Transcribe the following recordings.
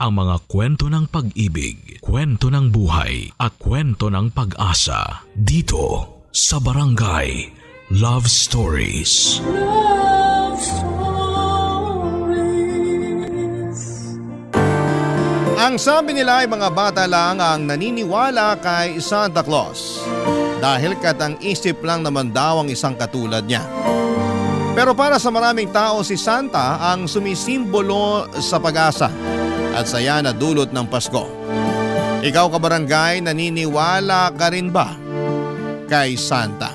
ang mga kwento ng pag-ibig, kwento ng buhay at kwento ng pag-asa dito sa Barangay Love Stories. Love Stories. Ang sabi nila ay mga bata lang ang naniniwala kay Santa Claus dahil katang isip lang naman daw ang isang katulad niya. Pero para sa maraming tao si Santa ang sumisimbolo sa pag-asa at saya na dulot ng Pasko. Ikaw kabarangay, naniniwala ka rin ba kay Santa?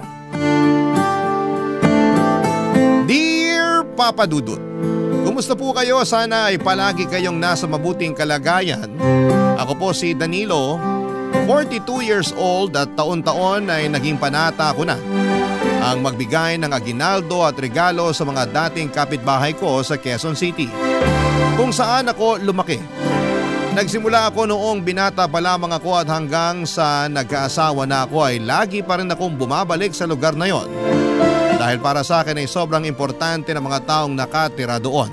Dear Papa Dudut, kumusta po kayo? Sana ay palagi kayong nasa mabuting kalagayan. Ako po si Danilo, 42 years old at taon-taon ay naging panata ko na ang magbigay ng aginaldo at regalo sa mga dating kapitbahay ko sa Quezon City, kung saan ako lumaki. Nagsimula ako noong binata pa lamang ako at hanggang sa nagkaasawa na ako ay lagi pa rin akong bumabalik sa lugar na yon. Dahil para sa akin ay sobrang importante ng mga taong nakatira doon.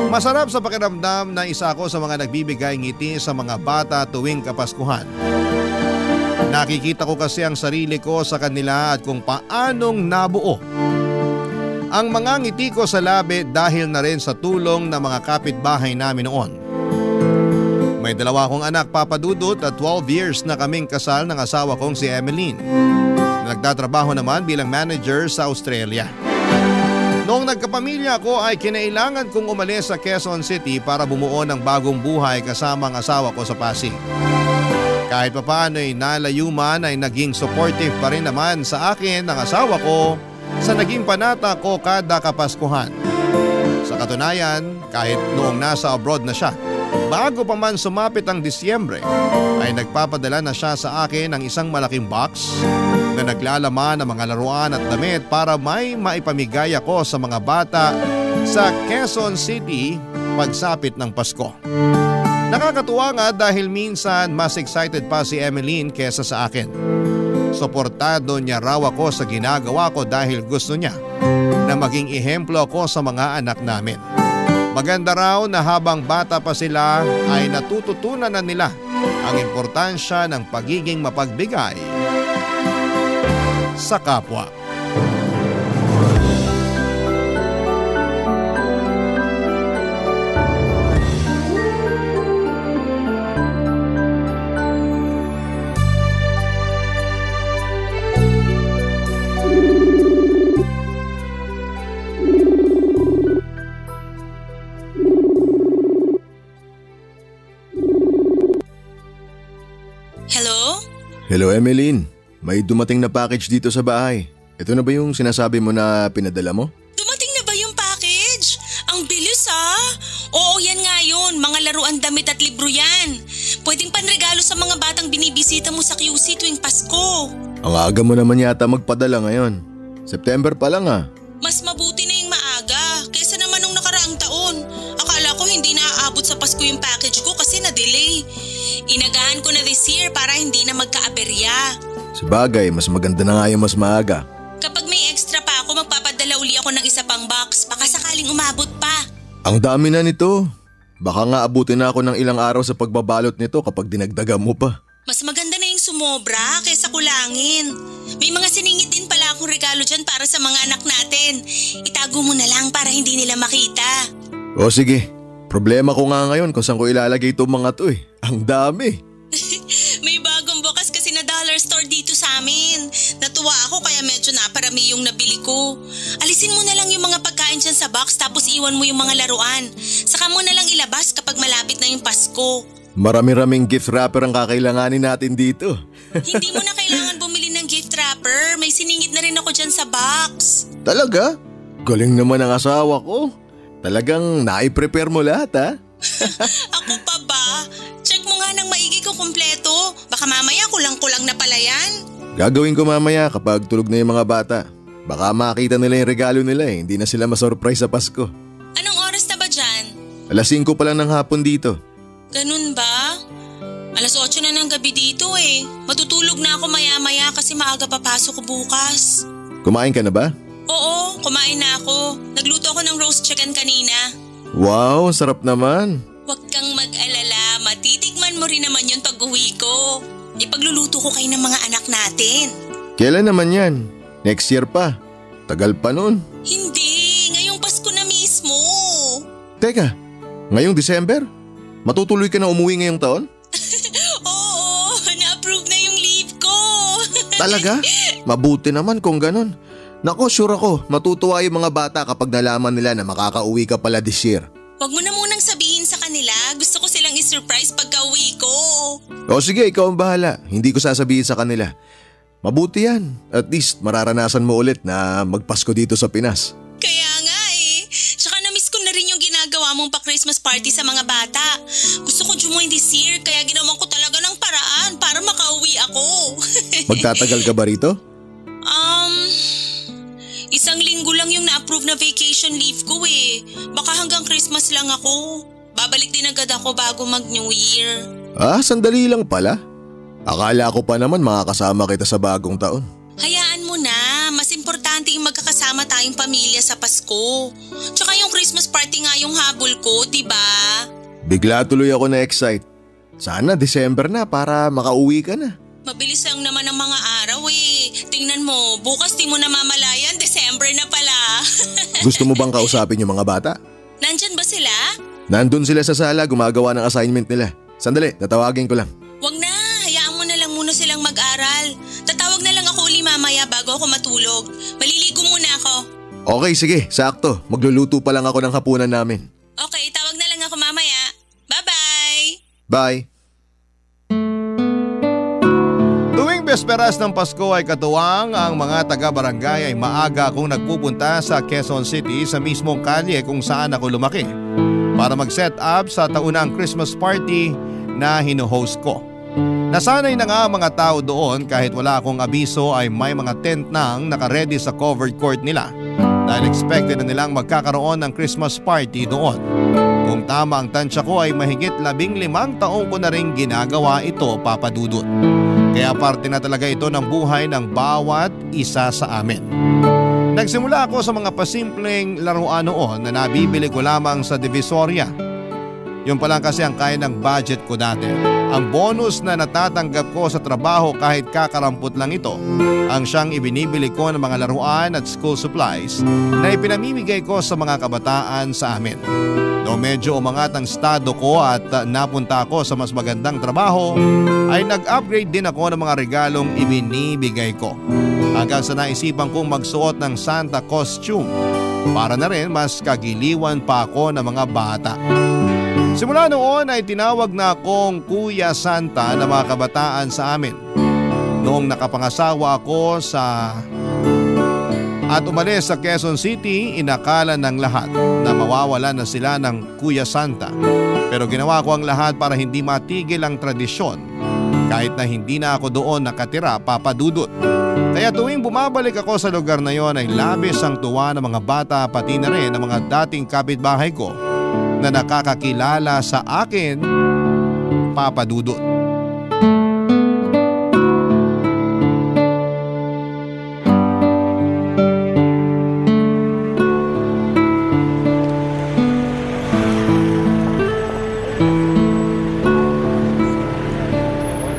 Masarap sa pakiramdam na isa ako sa mga nagbibigay ngiti sa mga bata tuwing Kapaskuhan. Nakikita ko kasi ang sarili ko sa kanila at kung paanong nabuo ang mga ngiti ko sa labi dahil na rin sa tulong ng mga kapitbahay namin noon. May dalawa akong anak, Papa Dudut, at 12 years na kaming kasal ng asawa kong si Emeline. Nagtatrabaho naman bilang manager sa Australia. Noong nagkapamilya ako ay kinailangan kong umalis sa Quezon City para bumuo ng bagong buhay kasama ang asawa ko sa Pasig. Kahit papaano ay nalayuman ay naging supportive pa rin naman sa akin ang asawa ko sa naging panata ko kada Kapaskuhan. Sa katunayan, kahit noong nasa abroad na siya, bago pa man sumapit ang Disyembre, ay nagpapadala na siya sa akin ng isang malaking box na naglalaman ng mga laruan at damit para may maipamigay ako sa mga bata sa Quezon City pagsapit ng Pasko. Nakakatuwa nga dahil minsan mas excited pa si Emeline kesa sa akin. Suportado niya raw ako sa ginagawa ko dahil gusto niya na maging ehemplo ako sa mga anak namin. Maganda raw na habang bata pa sila ay natututunan na nila ang importansya ng pagiging mapagbigay sa kapwa. Hello Emeline, may dumating na package dito sa bahay. Ito na ba yung sinasabi mo na pinadala mo? Dumating na ba yung package? Ang bilis Oo, yan nga yun. Mga laruan, damit at libro yan. Pwedeng panregalo sa mga batang binibisita mo sa QC tuwing Pasko. Ang aga mo naman yata magpadala ngayon. September pa lang Mas mabuti na yung maaga kaysa naman nung nakaraang taon. Akala ko hindi naaabot sa Pasko yung package ko kasi na-delay. Inagahan ko na this year para hindi na magka-aberya. Sabagay, mas maganda na nga yung mas maaga. Kapag may extra pa ako, magpapadala uli ako ng isa pang box. Baka sakaling umabot pa. Ang dami na nito. Baka nga abutin na ako ng ilang araw sa pagbabalot nito kapag dinagdagan mo pa. Mas maganda na yung sumobra kaysa kulangin. May mga siningit din pala akong regalo dyan para sa mga anak natin. Itago mo na lang para hindi nila makita. O sige. Problema ko nga ngayon kung saan ko ilalagay itong mga to Ang dami. May bagong bukas kasi na dollar store dito sa amin. Natuwa ako kaya medyo naparami yung nabili ko. Alisin mo na lang yung mga pagkain dyan sa box tapos iwan mo yung mga laruan. Saka mo na lang ilabas kapag malapit na yung Pasko. Marami-raming gift wrapper ang kakailanganin natin dito. Hindi mo na kailangan bumili ng gift wrapper. May siningit na rin ako dyan sa box. Talaga? Galing naman ang asawa ko. Talagang nai-prepare mo lahat Ako pa ba? Check mo nga ng maigi kung kumpleto. Baka mamaya kulang-kulang na pala yan. Gagawin ko mamaya kapag tulog na yung mga bata. Baka makita nila yung regalo nila Hindi na sila masurprise sa Pasko. Anong oras na ba dyan? 5:00 pa lang ng hapon dito. Ganun ba? 8:00 na ng gabi dito Matutulog na ako maya-maya kasi maaga papasok ko bukas. Kumain ka na ba? Oo, kumain na ako. Nagluto ako ng roast chicken kanina. Wow, sarap naman. Wag rin naman yun pag uwi ko. Ipagluluto ko kayo ng mga anak natin. Kailan naman yan? Next year pa. Tagal pa nun. Hindi, ngayong Pasko na mismo. Teka, ngayong December? Matutuloy ka na umuwi ngayong taon? Oo, na-approve na yung leave ko. Talaga? Mabuti naman kung ganun. Nako, sure ako, matutuwa yung mga bata kapag nalaman nila na makakauwi ka pala this year. Huwag mo na munang sabihin sa kanila. Gusto ko silang i-surprise pagka uwi ko. O sige, ikaw ang bahala. Hindi ko sasabihin sa kanila. Mabuti yan. At least mararanasan mo ulit na magpasko dito sa Pinas. Kaya nga eh. Tsaka na-miss ko na rin yung ginagawa mong pa-Christmas party sa mga bata. Gusto ko join this year kaya ginawan ko talaga ng paraan para makauwi ako. Magtatagal ka ba rito? 1 linggo lang yung na-approve na vacation leave ko eh. Baka hanggang Christmas lang ako. Babalik din agad ako bago mag-New Year. Sandali lang pala. Akala ko pa naman makakasama kita sa bagong taon. Hayaan mo na. Mas importante yung magkakasama tayong pamilya sa Pasko. Tsaka yung Christmas party nga yung habol ko, diba? Bigla tuloy ako na-excite. Sana December na para makauwi ka na. Mabilis lang naman ang mga araw eh. Tingnan mo, bukas di mo na mamalayan, December na pala. Gusto mo bang kausapin yung mga bata? Nandyan ba sila? Nandun sila sa sala gumagawa ng assignment nila. Sandali, tatawagin ko lang. Wag na, hayaan mo na lang muna silang mag-aral. Tatawag na lang ako uli mamaya bago ako matulog. Maliligo muna ako. Okay, sige, sakto. Magluluto pa lang ako ng hapunan namin. Okay, tawag na lang ako mamaya. Bye-bye! Bye! Tuwing besperas ng Pasko ay katuwang ang mga taga-barangay ay maaga akong nagpupunta sa Quezon City sa mismong kalye kung saan ako lumaki para mag-set up sa taunang Christmas party na hino-host ko. Nasanay na nga ang mga tao doon kahit wala akong abiso ay may mga tent nang nakaredy sa covered court nila dahil expected na nilang magkakaroon ng Christmas party doon. Kung tama ang tansya ko ay mahigit 15 taong ko na rin ginagawa ito, Papa Dudut. Kaya parte na talaga ito ng buhay ng bawat isa sa amin. Nagsimula ako sa mga pasimpleng laruan noon na nabibili ko lamang sa Divisoria. Yun pa lang kasi ang kaya ng budget ko dati. Ang bonus na natatanggap ko sa trabaho kahit kakarampot lang ito, ang siyang ibinibili ko ng mga laruan at school supplies na ipinamimigay ko sa mga kabataan sa amin. Noong medyo umangat ang estado ko at napunta ako sa mas magandang trabaho, ay nag-upgrade din ako ng mga regalong ibinibigay ko. Hanggang sa naisipan kong magsuot ng Santa costume para na rin mas kagiliwan pa ako ng mga bata. Simula noon ay tinawag na akong Kuya Santa ng mga kabataan sa amin. Noong nakapangasawa ako at umalis sa Quezon City, inakala ng lahat na mawawala na sila ng Kuya Santa. Pero ginawa ko ang lahat para hindi matigil ang tradisyon kahit na hindi na ako doon nakatira, Papa Dudut. Kaya tuwing bumabalik ako sa lugar na yon ay labis ang tuwa ng mga bata pati na rin ng mga dating kapitbahay ko na nakakakilala sa akin, Papa Dudut.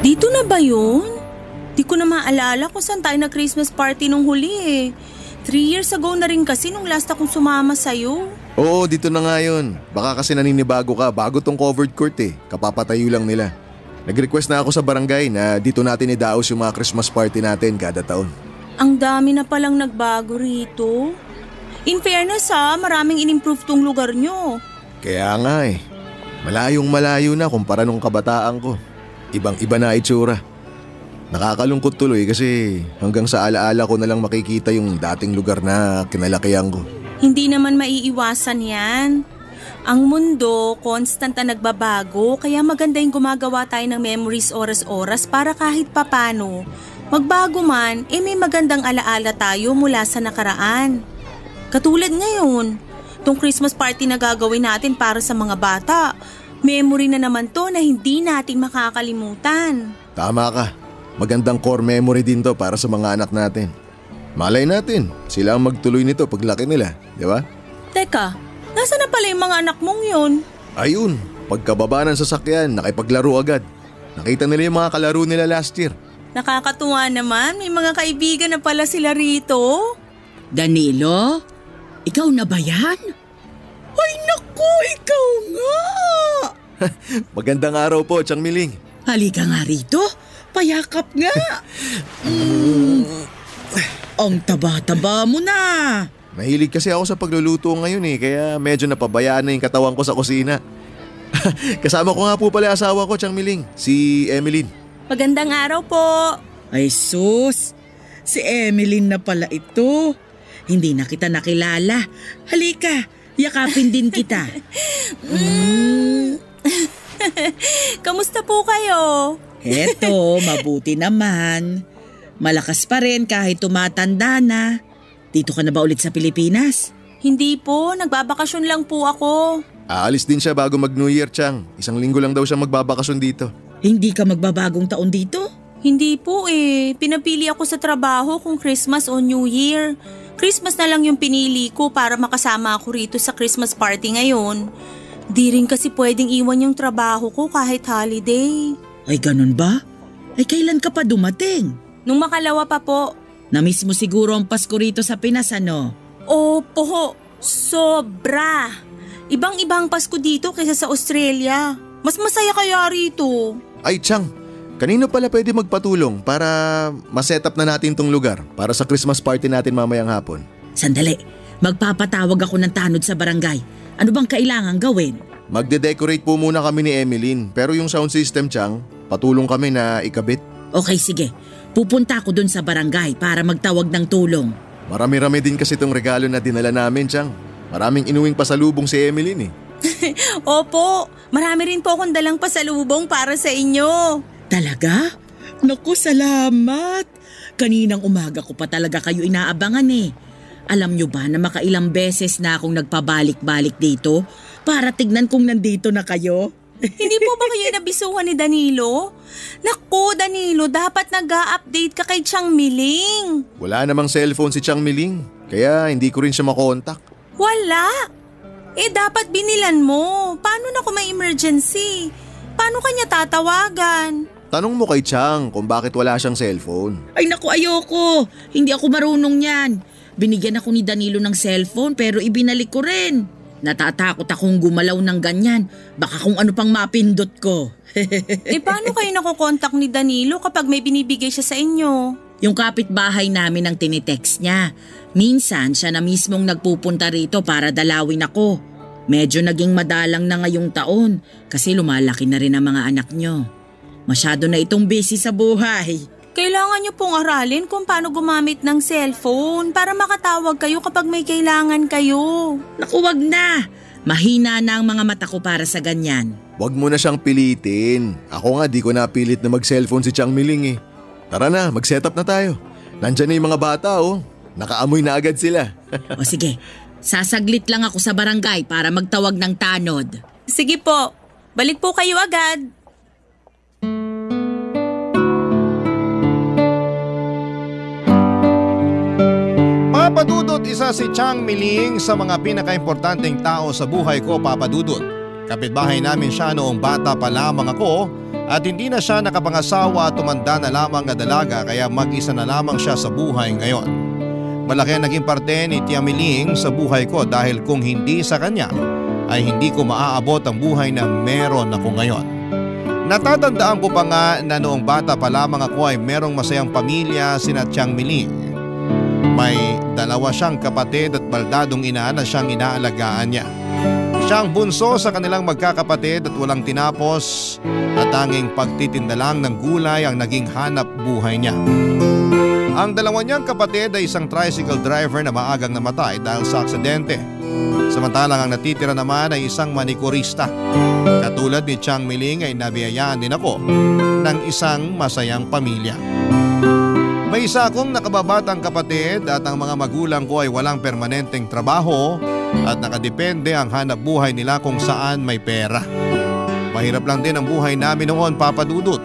Dito na ba yun? Di ko na maalala kung saan tayo na Christmas party nung huli eh. 3 years ago na rin kasi nung last akong sumama sa'yo. Oo, dito na nga yun. Baka kasi naninibago ka bago tong covered court eh. Kapapatayo lang nila. Nag-request na ako sa barangay na dito natin idaos yung mga Christmas party natin kada taon. Ang dami na palang nagbago rito. In fairness maraming in-improve tong lugar nyo. Kaya nga eh. Malayong malayo na kumpara nung kabataan ko. Ibang-iba na itsura. Nakakalungkot tuloy kasi hanggang sa alaala ko na lang makikita yung dating lugar na kinalakihan ko. Hindi naman maiiwasan yan. Ang mundo, constant na nagbabago kaya maganda yung gumagawa tayo ng memories oras-oras para kahit papano. Magbago man, may magandang alaala tayo mula sa nakaraan. Katulad ngayon, tong Christmas party na gagawin natin para sa mga bata. Memory na naman to na hindi natin makakalimutan. Tama ka. Magandang core memory din to para sa mga anak natin. Malay natin, sila ang magtuloy nito paglaki nila, di ba? Teka, nasa na pala yung mga anak mong yun? Ayun, pagkababa ng sasakyan, nakipaglaro agad. Nakita nila yung mga kalaro nila last year. Nakakatuwa naman, may mga kaibigan na pala sila rito. Danilo, ikaw na ba yan? Ay naku, ikaw nga! Magandang araw po, Chang Miling. Halika nga rito, payakap nga. Ang taba-taba mo na. Mahilig kasi ako sa pagluluto ngayon kaya medyo napabayaan na yung katawan ko sa kusina. Kasama ko nga po pala asawa ko, Chang Miling, si Emeline. Magandang araw po. Ay sus, si Emeline na pala ito. Hindi na kita nakilala. Halika, yakapin din kita. Kamusta po kayo? Eto, mabuti naman. Malakas pa rin kahit tumatanda na. Dito ka na ba ulit sa Pilipinas? Hindi po, nagbabakasyon lang po ako. Aalis din siya bago mag-New Year, Chang. 1 linggo lang daw siya magbabakasyon dito. Hindi ka magbabagong taon dito? Hindi po pinapili ako sa trabaho kung Christmas o New Year. Christmas na lang yung pinili ko para makasama ako rito sa Christmas party ngayon. Di rin kasi pwedeng iwan yung trabaho ko kahit holiday. Ay ganun ba? Ay kailan ka pa dumating? Nung makalawa pa po. Namiss mo siguro ang Pasko rito sa Pinas, ano? Opo, sobra. Ibang-ibang Pasko dito kaysa sa Australia. Mas masaya kaya rito. Ay, Chang, kanino pala pwede magpatulong para ma-set up na natin tong lugar para sa Christmas party natin mamayang hapon? Sandali, magpapatawag ako ng tanod sa barangay. Ano bang kailangan gawin? Magde-decorate po muna kami ni Emeline, pero yung sound system, Chang, patulong kami na ikabit. Okay, sige. Pupunta ako dun sa barangay para magtawag ng tulong. Marami-rami din kasi itong regalo na dinala namin, Chang. Maraming inuwing pasalubong si Emeline Opo, marami rin po akong dalang pasalubong para sa inyo. Talaga? Naku, salamat. Kaninang umaga ko pa talaga kayo inaabangan Alam nyo ba na makailang beses na akong nagpabalik-balik dito para tignan kung nandito na kayo? Hindi po ba kayo nabisuhan ni Danilo? Naku, Danilo, dapat nag-a-update ka kay Chang Miling. Wala namang cellphone si Chang Miling, kaya hindi ko rin siya makontak. Wala? Dapat binilan mo. Paano na kung may emergency? Paano kanya tatawagan? Tanong mo kay Chang kung bakit wala siyang cellphone. Ay naku, ayoko. Hindi ako marunong yan. Binigyan ako ni Danilo ng cellphone pero ibinalik ko rin. Natatakot akong gumalaw ng ganyan. Baka kung ano pang mapindot ko. Paano kayo nakokontak ni Danilo kapag may binibigay siya sa inyo? Yung kapitbahay namin ang tinitext niya. Minsan siya na mismong nagpupunta rito para dalawin ako. Medyo naging madalang na ngayong taon kasi lumalaki na rin ang mga anak niyo. Masyado na itong busy sa buhay. Kailangan niyo pong aralin kung paano gumamit ng cellphone para makatawag kayo kapag may kailangan kayo. Naku, wag na. Mahina na ang mga mata ko para sa ganyan. Wag mo na siyang pilitin. Ako nga di ko napilit na mag-cellphone si Chang Miling Tara na, mag-set up na tayo. Nandyan na yung mga bata Nakaamoy na agad sila. O sige, sasaglit lang ako sa barangay para magtawag ng tanod. Sige po, balik po kayo agad. Papa Dudut, isa si Chang Miling sa mga pinakaimportanteng tao sa buhay ko, Papa Dudut. Kapitbahay namin siya noong bata pa lamang ako at hindi na siya nakapangasawa at tumanda na lamang na dalaga kaya mag-isa na lamang siya sa buhay ngayon. Malaki ang naging parte ni Tia Miling sa buhay ko dahil kung hindi sa kanya ay hindi ko maaabot ang buhay na meron ako ngayon. Natatandaan ko pa nga na noong bata pa lamang ako ay merong masayang pamilya sina Chang Miling. May 2 siyang kapatid at baldadong ina na siyang inaalagaan niya. Siya ang bunso sa kanilang magkakapatid at walang tinapos at tanging pagtitinda lang ng gulay ang naging hanap buhay niya. Ang 2 niyang kapatid ay isang tricycle driver na maagang namatay dahil sa aksidente. Samantalang ang natitira naman ay isang manikurista. Katulad ni Chang Miling ay nabiyayaan din ako ng isang masayang pamilya. May isa akong nakababatang kapatid at ang mga magulang ko ay walang permanenteng trabaho at nakadepende ang hanap buhay nila kung saan may pera. Mahirap lang din ang buhay namin noon, Papa Dudut.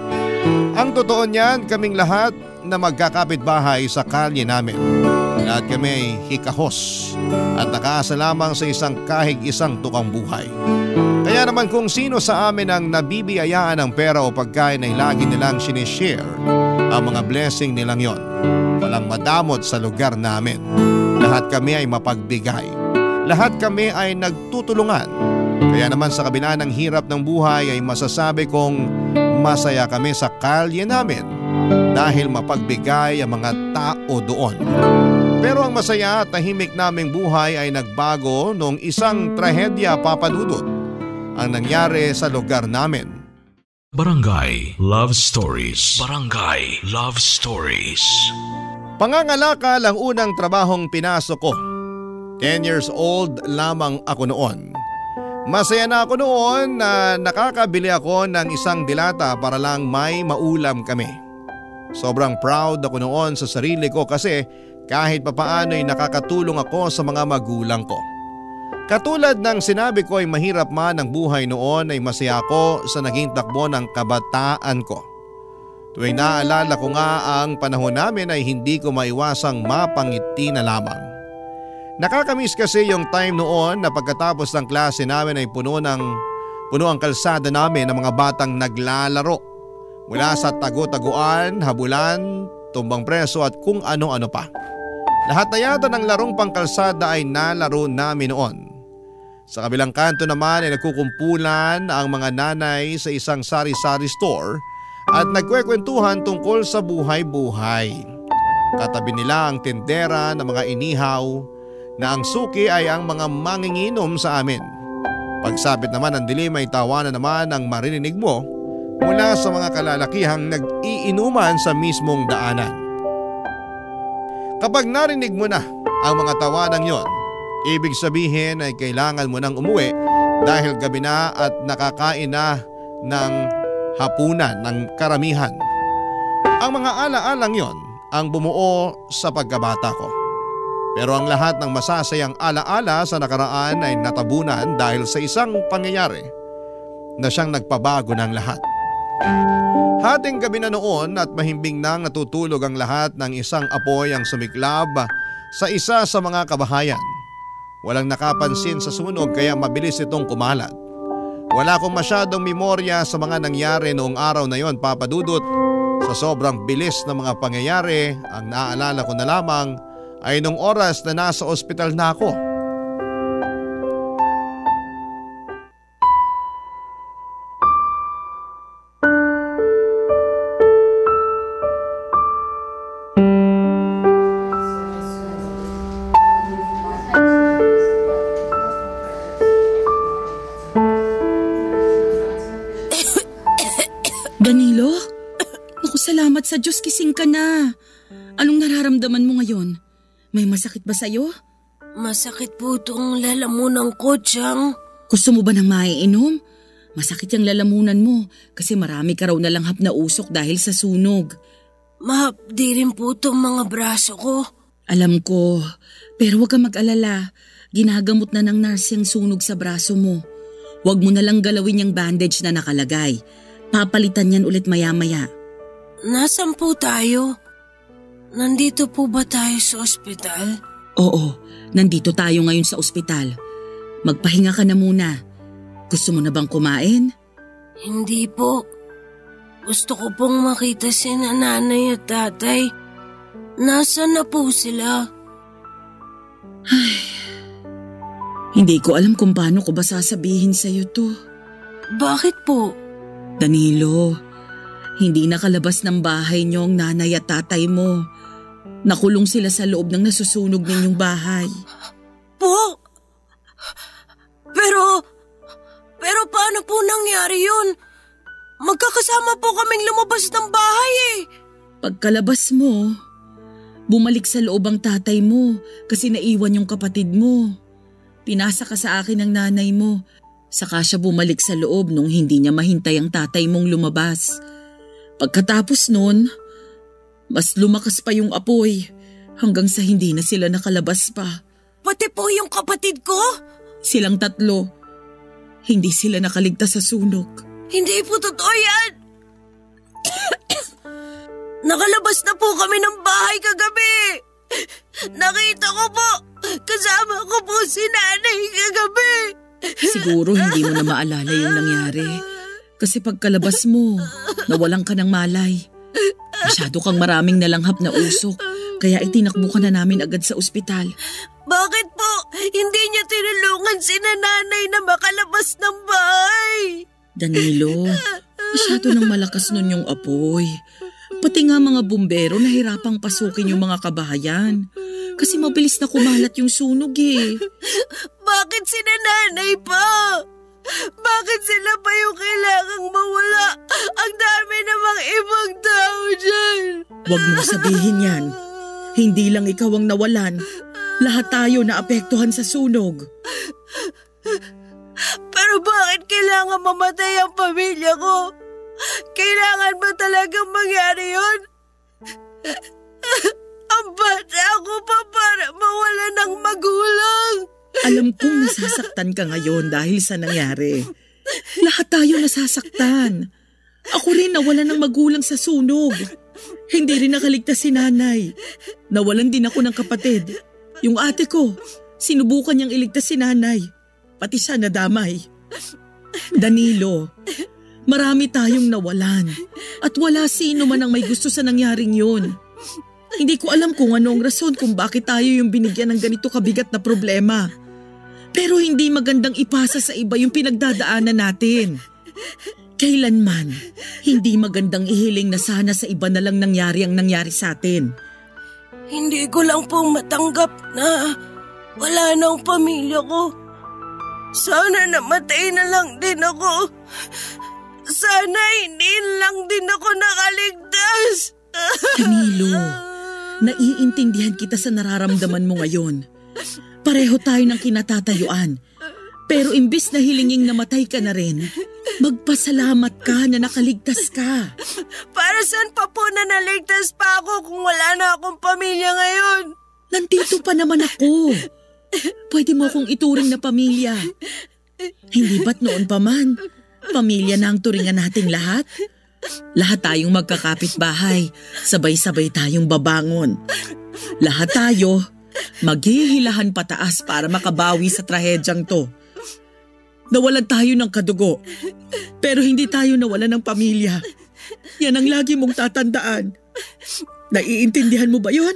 Ang totoo niyan, kaming lahat na magkakapit-bahay sa kalye namin. Lahat kami ay hikahos at nakaasa lamang sa isang kahig isang tukang buhay. Kaya Kaya naman kung sino sa amin ang nabibiyayaan ng pera o pagkain ay lagi nilang sinishare ang mga blessing nilang yon. Walang madamot sa lugar namin. Lahat kami ay mapagbigay. Lahat kami ay nagtutulungan. Kaya naman sa kabila ng hirap ng buhay ay masasabi kong masaya kami sa kalye namin dahil mapagbigay ang mga tao doon. Pero ang masaya at tahimik naming buhay ay nagbago noong isang trahedya, Papa Dudut, ang nangyari sa lugar namin. Barangay Love Stories. Barangay Love Stories. Pangangalakal ang unang trabahong pinasok ko. 10 years old lamang ako noon. Masaya na ako noon na nakakabili ako ng isang dilata para lang may maulam kami. Sobrang proud ako noon sa sarili ko kasi kahit papaano ay nakakatulong ako sa mga magulang ko. Katulad ng sinabi ko ay mahirap man ang buhay noon ay masaya ako sa naging takbo ng kabataan ko. Tuwing naaalala ko nga ang panahon namin ay hindi ko maiwasang mapangiti na lamang. Nakakamiss kasi yung time noon na pagkatapos ng klase namin ay puno ang kalsada namin ng mga batang naglalaro. Mula sa tago-taguan, habulan, tumbang preso at kung ano-ano pa. Lahat na yata ng larong pangkalsada ay nalaro namin noon. Sa kabilang kanto naman ay nagkukumpulan ang mga nanay sa isang sari-sari store at nagkwekwentuhan tungkol sa buhay-buhay. Katabi nila ang tindera ng mga inihaw na ang suki ay ang mga manginginom sa amin. Pagsapit naman ng dilim ay tawanan naman ang maririnig mo mula sa mga kalalakihang nag-iinuman sa mismong daanan. Kapag narinig mo na ang mga tawanang yon, ibig sabihin ay kailangan mo nang umuwi dahil gabi na at nakakain na ng hapunan ng karamihan. Ang mga alaalang yon ang bumuo sa pagkabata ko. Pero ang lahat ng masasayang alaala sa nakaraan ay natabunan dahil sa isang pangyayari na siyang nagpabago ng lahat. Hating gabi na noon at mahimbing nang natutulog ang lahat ng isang apoy ang sumiklab sa isa sa mga kabahayan. Walang nakapansin sa sunog kaya mabilis itong kumalat. Wala akong masyadong memorya sa mga nangyari noong araw na yon, Papa Dudut. Sa sobrang bilis ng mga pangyayari, ang naaalala ko na lamang ay nung oras na nasa ospital na ako. Danilo? Naku, salamat sa Diyos, kising ka na. Anong nararamdaman mo ngayon? May masakit ba sa'yo? Masakit po itong lalamunan ko, Chang. Gusto mo ba ng maiinom? Masakit yung lalamunan mo kasi marami ka raw nalanghap na usok dahil sa sunog. Mahapdi rin po itong mga braso ko. Alam ko, pero huwag kang mag-alala. Ginagamot na ng nurse yung sunog sa braso mo. Huwag mo na lang galawin yung bandage na nakalagay. Papalitan yan ulit maya-maya. Nasaan po tayo? Nandito po ba tayo sa ospital? Oo, nandito tayo ngayon sa ospital. Magpahinga ka na muna. Gusto mo na bang kumain? Hindi po. Gusto ko pong makita si nanay at tatay. Nasaan na po sila? Ay, hindi ko alam kung paano ko ba sasabihin sa'yo to. Bakit po? Danilo, hindi nakalabas ng bahay niyo ang nanay at tatay mo. Nakulong sila sa loob ng nasusunog ninyong bahay. Po? Pero paano po nangyari yun? Magkakasama po kaming lumabas ng bahay eh. Pagkalabas mo, bumalik sa loob ang tatay mo kasi naiwan yung kapatid mo. Pinasa ka sa akin ng nanay mo. Saka siya bumalik sa loob nung hindi niya mahintay ang tatay mong lumabas. Pagkatapos nun, mas lumakas pa yung apoy hanggang sa hindi na sila nakalabas pa. Pati po yung kapatid ko? Silang tatlo. Hindi sila nakaligtas sa sunog. Hindi po totoo yan. Nakalabas na po kami ng bahay kagabi. Nakita ko po, kasama ko po si nanay kagabi. Siguro hindi mo na maalala yung nangyari. Kasi pagkalabas mo, nawalan ka ng malay. Masyado kang maraming nalanghap na usok, kaya itinakbo ka na namin agad sa ospital. Bakit po hindi niya tinulungan si nanay na makalabas ng bahay? Danilo, masyado nang malakas nun yung apoy. Pati nga mga bumbero nahirapang pasukin yung mga kabahayan. Kasi mabilis na kumalat yung sunog eh. Bakit si nanay pa? Bakit sila pa yung kailangang mawala? Ang dami namang ibang tao dyan. Huwag mong sabihin yan. Hindi lang ikaw ang nawalan. Lahat tayo naapektuhan sa sunog. Pero bakit kailangan mamatay ang pamilya ko? Kailangan ba talagang mangyari yun? Ang bata ako pa para mawala ng magulang. Alam kong nasasaktan ka ngayon dahil sa nangyari. Lahat tayo nasasaktan. Ako rin nawalan ng magulang sa sunog. Hindi rin nakaligtas si nanay. Nawalan din ako ng kapatid. Yung ate ko, sinubukan niyang iligtas si nanay. Pati siya nadamay. Danilo, marami tayong nawalan. At wala sino man ang may gusto sa nangyaring yun. Hindi ko alam kung ano ang rason kung bakit tayo yung binigyan ng ganito kabigat na problema. Pero hindi magandang ipasa sa iba yung pinagdadaanan natin. Kailanman, hindi magandang ihiling na sana sa iba na lang nangyari ang nangyari sa atin. Hindi ko lang pong matanggap na wala na ang pamilya ko. Sana namatay na lang din ako. Sana hindi lang din ako nakaligtas. Danilo, naiintindihan kita sa nararamdaman mo ngayon. Pareho tayo ng kinatatayuan. Pero imbis na hilinging namatay ka na rin, magpasalamat ka na nakaligtas ka. Para saan pa po na naligtas pa ako kung wala na akong pamilya ngayon? Nandito pa naman ako. Pwede mo akong ituring na pamilya. Hindi ba't noon pa man, pamilya na ang turingan nating lahat? Lahat tayong magkakapit-bahay, sabay-sabay tayong babangon. Lahat tayo, maghihilahan pataas para makabawi sa trahedyang to. Nawalan tayo ng kadugo, pero hindi tayo nawalan ng pamilya. Yan ang lagi mong tatandaan. Naiintindihan mo ba yon?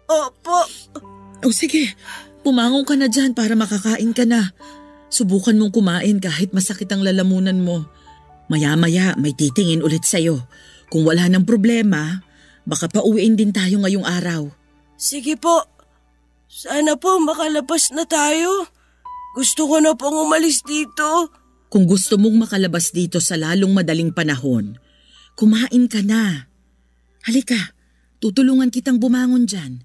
Opo. O sige, pumangon ka na dyan para makakain ka na. Subukan mong kumain kahit masakit ang lalamunan mo. Maya-maya may titingin ulit sa'yo. Kung wala ng problema, baka pauwiin din tayo ngayong araw. Sige po. Sana po makalabas na tayo. Gusto ko na pong umalis dito. Kung gusto mong makalabas dito sa lalong madaling panahon, kumain ka na. Halika, tutulungan kitang bumangon dyan.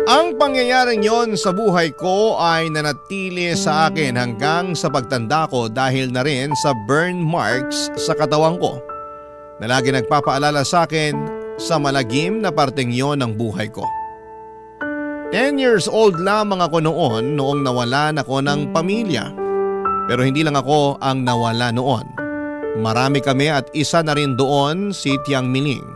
Ang pangyayaring yon sa buhay ko ay nanatili sa akin hanggang sa pagtanda ko dahil na rin sa burn marks sa katawan ko na lagi nagpapaalala sa akin sa malagim na parteng yon ng buhay ko. 10 years old lamang ako noong nawalan ako ng pamilya. Pero hindi lang ako ang nawala noon. Marami kami at isa na rin doon si Tiang Miling.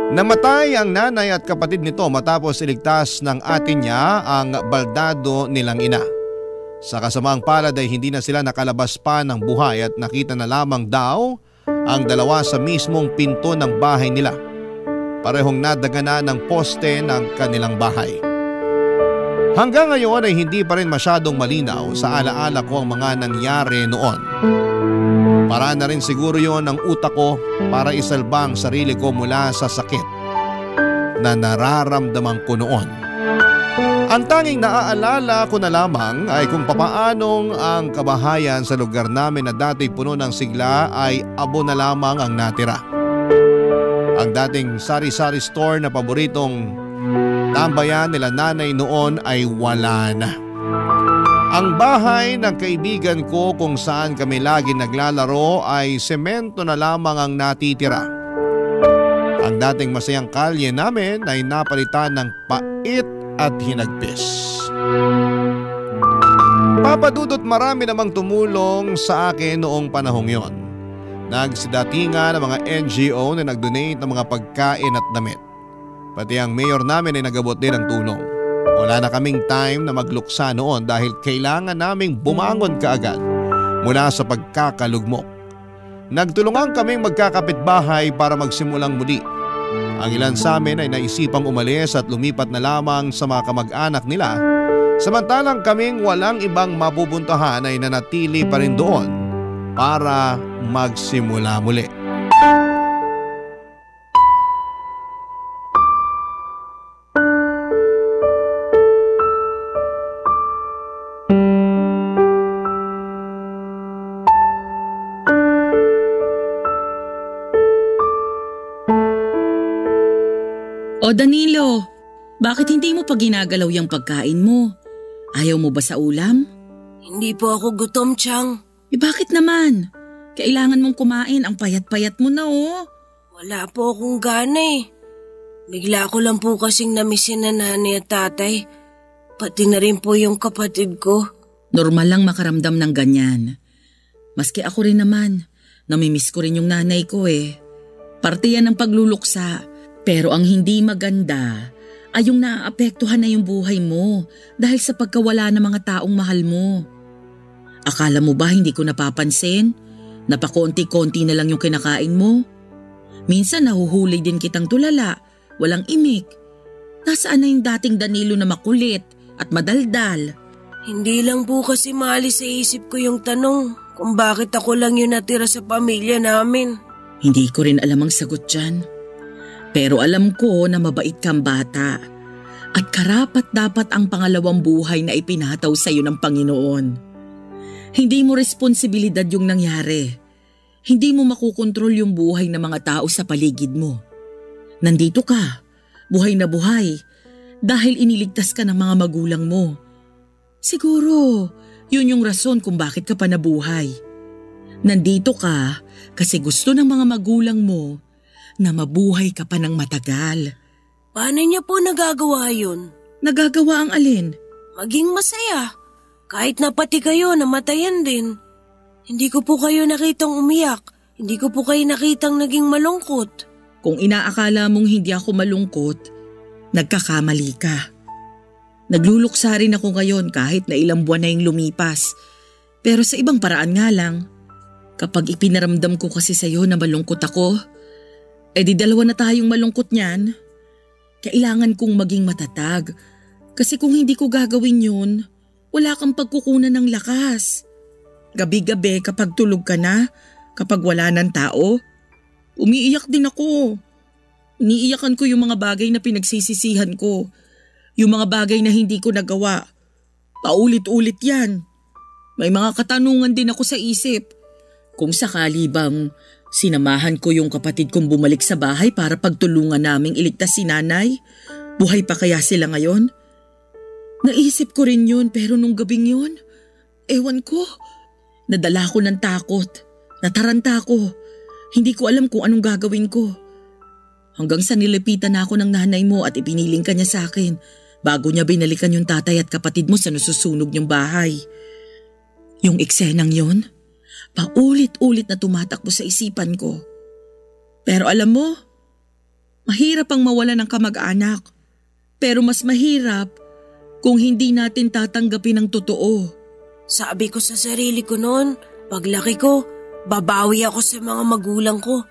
Namatay ang nanay at kapatid nito matapos iligtas ng ate niya ang baldado nilang ina. Sa kasamaang palad ay hindi na sila nakalabas pa ng buhay at nakita na lamang daw ang dalawa sa mismong pinto ng bahay nila. Parehong nadagana ng poste ng kanilang bahay. Hanggang ngayon ay hindi pa rin masyadong malinaw sa alaala ko ang mga nangyari noon. Para na rin siguro yon ang utak ko para isalba ang sarili ko mula sa sakit na nararamdaman ko noon. Ang tanging naaalala ko na lamang ay kung papaanong ang kabahayan sa lugar namin na dati puno ng sigla ay abo na lamang ang natira. Ang dating sari-sari store na paboritong tambayan nila nanay noon ay wala na. Ang bahay ng kaibigan ko kung saan kami lagi naglalaro ay semento na lamang ang natitira. Ang dating masayang kalye namin ay napalitan ng pait at hinagpis. Papadudot marami namang tumulong sa akin noong panahong yon. Nagsidatingan ng mga NGO na nag-donate ng mga pagkain at damit. Pati ang mayor namin ay nagabot din ng tulong. Wala na kaming time na magluksa noon dahil kailangan naming bumangon kaagad mula sa pagkakalugmok. Nagtulungan kaming magkakapitbahay para magsimulang muli. Ang ilan sa amin ay naisipang umalis at lumipat na lamang sa mga kamag-anak nila, samantalang kaming walang ibang mapupuntahan ay nanatili pa rin doon para magsimula muli. O Danilo, bakit hindi mo pa ginagalaw yung pagkain mo? Ayaw mo ba sa ulam? Hindi po ako gutom, Chang. Bakit naman? Kailangan mong kumain, ang payat-payat mo na Wala po akong gana Bigla ko lang po kasing namisin na nanay at tatay. Pati na rin po yung kapatid ko. Normal lang makaramdam ng ganyan. Maski ako rin naman, namimiss ko rin yung nanay ko Parte yan ng pagluluksa. Pero ang hindi maganda ay yung naaapektuhan na yung buhay mo dahil sa pagkawala ng mga taong mahal mo. Akala mo ba hindi ko napapansin? Napakonti-konti na lang yung kinakain mo? Minsan nahuhuli din kitang tulala, walang imik. Nasaan na yung dating Danilo na makulit at madaldal? Hindi lang po kasi maalis sa isip ko yung tanong kung bakit ako lang yung natira sa pamilya namin. Hindi ko rin alam ang sagot dyan. Pero alam ko na mabait kang bata at karapat-dapat ang pangalawang buhay na ipinataw sa iyo ng Panginoon. Hindi mo responsibilidad yung nangyari. Hindi mo makukontrol yung buhay ng mga tao sa paligid mo. Nandito ka, buhay na buhay, dahil iniligtas ka ng mga magulang mo. Siguro, yun yung rason kung bakit ka pa nabuhay. Nandito ka kasi gusto ng mga magulang mo na mabuhay ka pa ng matagal. Paano niya po nagagawa yun? Nagagawa ang alin? Maging masaya. Kahit na pati kayo namatayan din. Hindi ko po kayo nakitang umiyak. Hindi ko po kayo nakitang naging malungkot. Kung inaakala mong hindi ako malungkot, nagkakamali ka. Nagluluksa rin ako ngayon kahit na ilang buwan na yung lumipas. Pero sa ibang paraan nga lang. Kapag ipinaramdam ko kasi sa'yo na malungkot ako, di dalawa na tayong malungkot niyan. Kailangan kong maging matatag. Kasi kung hindi ko gagawin yun, wala kang pagkukunan ng lakas. Gabi-gabi kapag tulog ka na, kapag wala ng tao, umiiyak din ako. Iniiyakan ko yung mga bagay na pinagsisisihan ko. Yung mga bagay na hindi ko nagawa. Paulit-ulit yan. May mga katanungan din ako sa isip. Kung sakali bang sinamahan ko yung kapatid kong bumalik sa bahay para pagtulungan naming iligtas si nanay? Buhay pa kaya sila ngayon? Naisip ko rin yun pero nung gabing yun, ewan ko. Nadala ko ng takot. Nataranta ko. Hindi ko alam kung anong gagawin ko. Hanggang sa nilipitan na ako ng nanay mo at ipiniling ka niya sa akin bago niya binalikan yung tatay at kapatid mo sa nasusunog niyong bahay. Yung eksenang yun, paulit-ulit na tumatakbo sa isipan ko. Pero alam mo, mahirap ang mawala ng kamag-anak. Pero mas mahirap kung hindi natin tatanggapin ang totoo. Sabi ko sa sarili ko noon, paglaki ko, babawi ako sa mga magulang ko.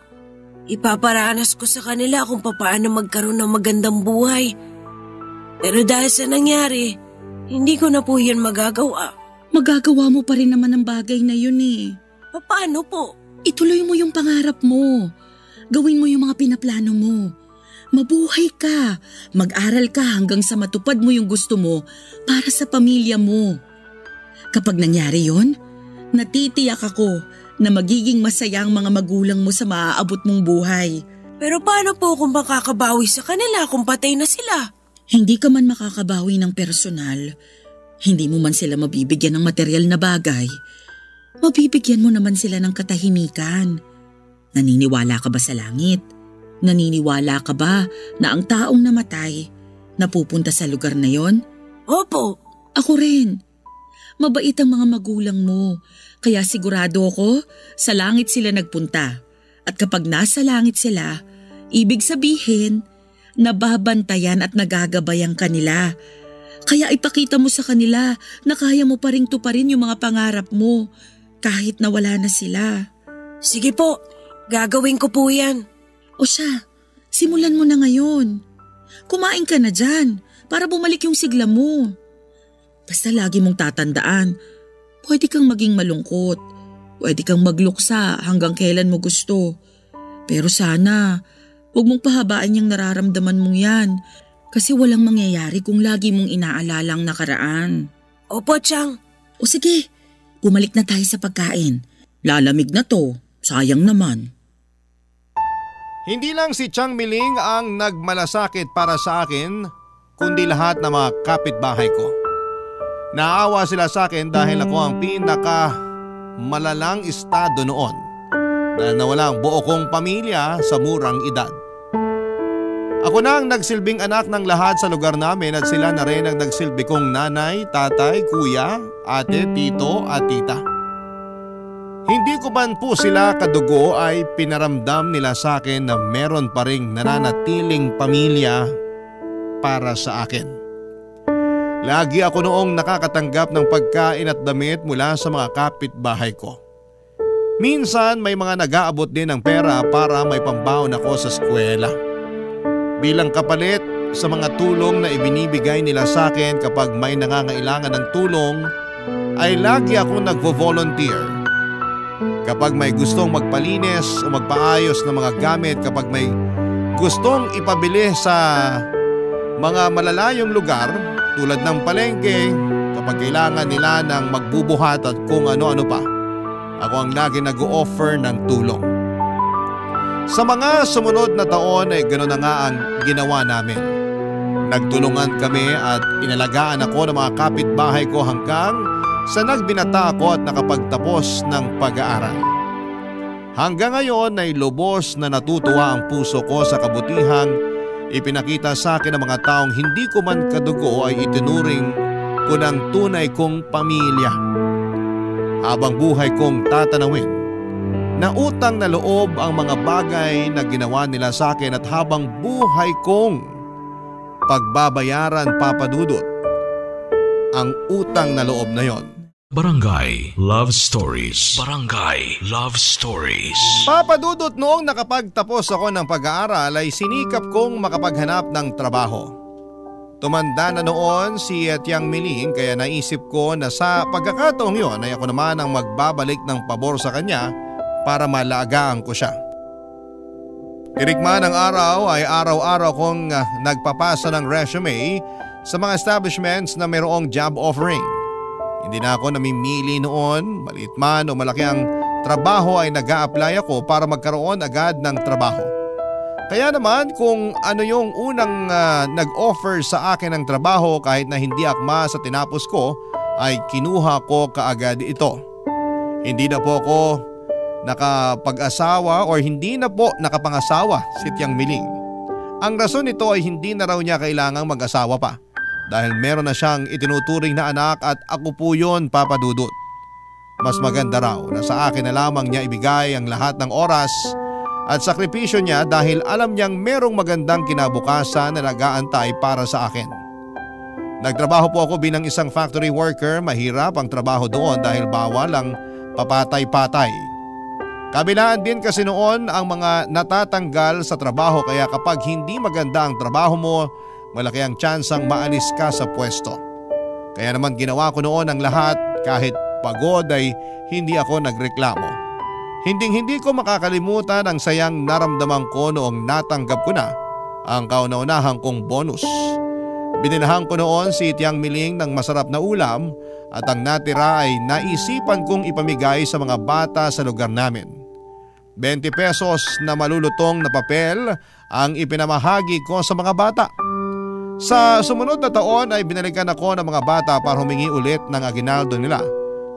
Ipaparanas ko sa kanila kung paano magkaroon ng magandang buhay. Pero dahil sa nangyari, hindi ko na po yun magagawa. Magagawa mo pa rin naman ang bagay na yun eh. Paano po? Ituloy mo yung pangarap mo. Gawin mo yung mga pinaplano mo. Mabuhay ka. Mag-aral ka hanggang sa matupad mo yung gusto mo para sa pamilya mo. Kapag nangyari yun, natitiyak ako na magiging masaya ang mga magulang mo sa maaabot mong buhay. Pero paano po kung makakabawi sa kanila kung patay na sila? Hindi ka man makakabawi ng personal, hindi mo man sila mabibigyan ng material na bagay, mabibigyan mo naman sila ng katahimikan. Naniniwala ka ba sa langit? Naniniwala ka ba na ang taong namatay napupunta sa lugar na yon? Opo. Ako rin. Mabait ang mga magulang mo, kaya sigurado ako sa langit sila nagpunta. At kapag nasa langit sila, ibig sabihin, nababantayan at nagagabayan kanila. Kaya ipakita mo sa kanila na kaya mo pa ring tuparin yung mga pangarap mo kahit na wala na sila. Sige po, gagawin ko po yan. O siya, simulan mo na ngayon. Kumain ka na dyan para bumalik yung sigla mo. Basta lagi mong tatandaan, pwede kang maging malungkot. Pwede kang magluksa hanggang kailan mo gusto. Pero sana, huwag mong pahabaan yung nararamdaman mong yan. Kasi walang mangyayari kung lagi mong inaalala ang nakaraan. Opo, Chang. O sige, bumalik na tayo sa pagkain. Lalamig na to, sayang naman. Hindi lang si Chang Miling ang nagmalasakit para sa akin, kundi lahat ng mga kapitbahay ko. Naawa sila sa akin dahil ako ang malalang estado noon dahil nawala ang buo kong pamilya sa murang edad. Ako na ang nagsilbing anak ng lahat sa lugar namin at sila na rin ang nagsilbi kong nanay, tatay, kuya, ate, tito at tita. Hindi ko man po sila kadugo ay pinaramdam nila sa akin na meron pa ring nananatiling pamilya para sa akin. Lagi ako noong nakakatanggap ng pagkain at damit mula sa mga kapitbahay ko. Minsan may mga nag-aabot din ng pera para may pambaon ako sa eskwela. Bilang kapalit sa mga tulong na ibinibigay nila sa akin kapag may nangangailangan ng tulong, ay lagi akong nagvo-volunteer. Kapag may gustong magpalinis o magpaayos ng mga gamit, kapag may gustong ipabili sa mga malalayong lugar tulad ng palengke, kapag kailangan nila ng magbubuhat at kung ano-ano pa, ako ang lagi nag-o-offer ng tulong. Sa mga sumunod na taon ay gano'n na nga ang ginawa namin. Nagtulungan kami at inalagaan ako ng mga kapitbahay ko hanggang sa nagbinata ako at nakapagtapos ng pag-aaral. Hanggang ngayon ay lubos na natutuwa ang puso ko sa kabutihang ipinakita sa akin ng mga taong hindi ko man kadugo ay itinuring ko ng tunay kong pamilya. Habang buhay kong tatanawin, na utang na loob ang mga bagay na ginawa nila sa akin at habang buhay kong pagbabayaran, Papa Dudut, ang utang na loob na yon. Barangay Love Stories. Barangay Love Stories. Papa Dudut, noong nakapagtapos ako ng pag-aaral ay sinikap kong makapaghanap ng trabaho. Tumanda na noon si Tiang Miling kaya naisip ko na sa pagkakataong yon ay ako naman ang magbabalik ng pabor sa kanya para malagaan ko siya. Tirikma ng araw ay araw-araw kong nagpapasa ng resume sa mga establishments na mayroong job offering. Hindi na ako namimili noon, maliit man o malaki ang trabaho ay nag-a-apply ako para magkaroon agad ng trabaho. Kaya naman kung ano yung unang nag-offer sa akin ng trabaho kahit na hindi akma sa tinapos ko ay kinuha ko kaagad ito. Hindi na po ako nakapag-asawa or hindi na po nakapangasawa si Tiang Miling. Ang rason nito ay hindi na raw niya kailangang mag-asawa pa dahil meron na siyang itinuturing na anak at ako po yun, Papa Dudut. Mas maganda raw na sa akin na lamang niya ibigay ang lahat ng oras at sakripisyo niya dahil alam niyang merong magandang kinabukasan na nag-aantay para sa akin. Nagtrabaho po ako bilang isang factory worker. Mahirap ang trabaho doon dahil bawal ang papatay-patay. Kabilaan din kasi noon ang mga natatanggal sa trabaho kaya kapag hindi maganda ang trabaho mo, malaki ang tsansang maalis ka sa pwesto. Kaya naman ginawa ko noon ang lahat kahit pagod ay hindi ako nagreklamo. Hindi ko makakalimutan ang sayang naramdaman ko noong natanggap ko na ang kauna-unahan kong bonus. Binilhan ko noon si Tiang Miling ng masarap na ulam at ang natira ay naisipan kong ipamigay sa mga bata sa lugar namin. 20 pesos na malulutong na papel ang ipinamahagi ko sa mga bata. Sa sumunod na taon ay binalikan ako ng mga bata para humingi ulit ng aginaldo nila